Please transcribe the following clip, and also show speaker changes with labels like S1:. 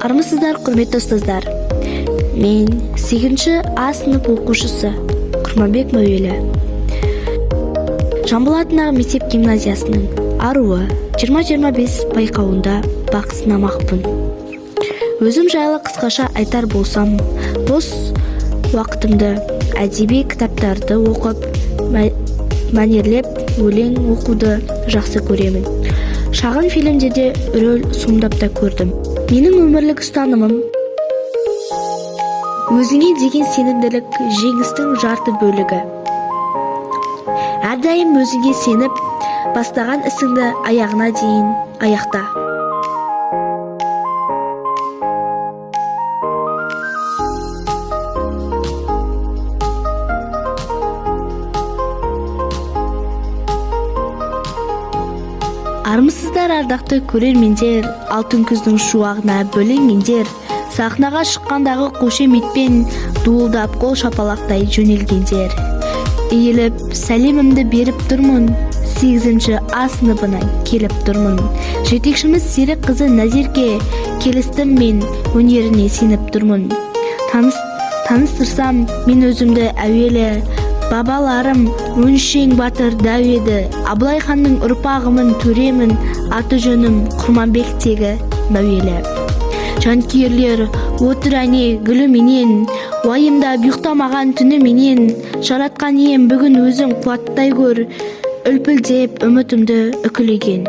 S1: Армысыздар, құрметті ұстаздар. Мен 8-ші А сынып оқушысы Құрманбек Мәуелі. Жамбыл атындағы мектеп гимназиясының аруы 2025 байқауында бақ сынамақпын. Өзім жайлы қысқаша айтар болсам, бос уақытымды әдеби кітаптарды оқып, мәнерлеп өлең оқуды жақсы көремін. Шағын фильмдерде рөл сомдап та көрдім. Менің өмірлік ұстанымым өзіңе деген сенімділік жеңістің жарты бөлігі. Әрдайым өзіңе сеніп, бастаған ісіңді аяғына дейін аяқта. Армысыздар, ардақты көрермендер, алтын күздің шуағына бөленгендер, сахнаға шыққандағы қошеметпен дуылдап қол шапалақтай жөнелгендер. Иіліп, сәлемімді беріп тұрмын, 8-ші А сыныбына келіп тұрмын. Жетекшіміз Серік қызы Назерке келістім, мен өнеріне сеніп тұрмын. Таныстырсам мен өзімді әуелі, бабаларым өңшең батыр дәу еді. Абылай ханның ұрпағымын төремін, аты жөнім Құрманбектегі Мәуелі. Жанкүйерлер отыр әне гүліменен, уайымда ұйықтамаған түніменен, жаратқан ием бүгін өзің қуаттай көр, үлпілдеп үмітімді үкілеген.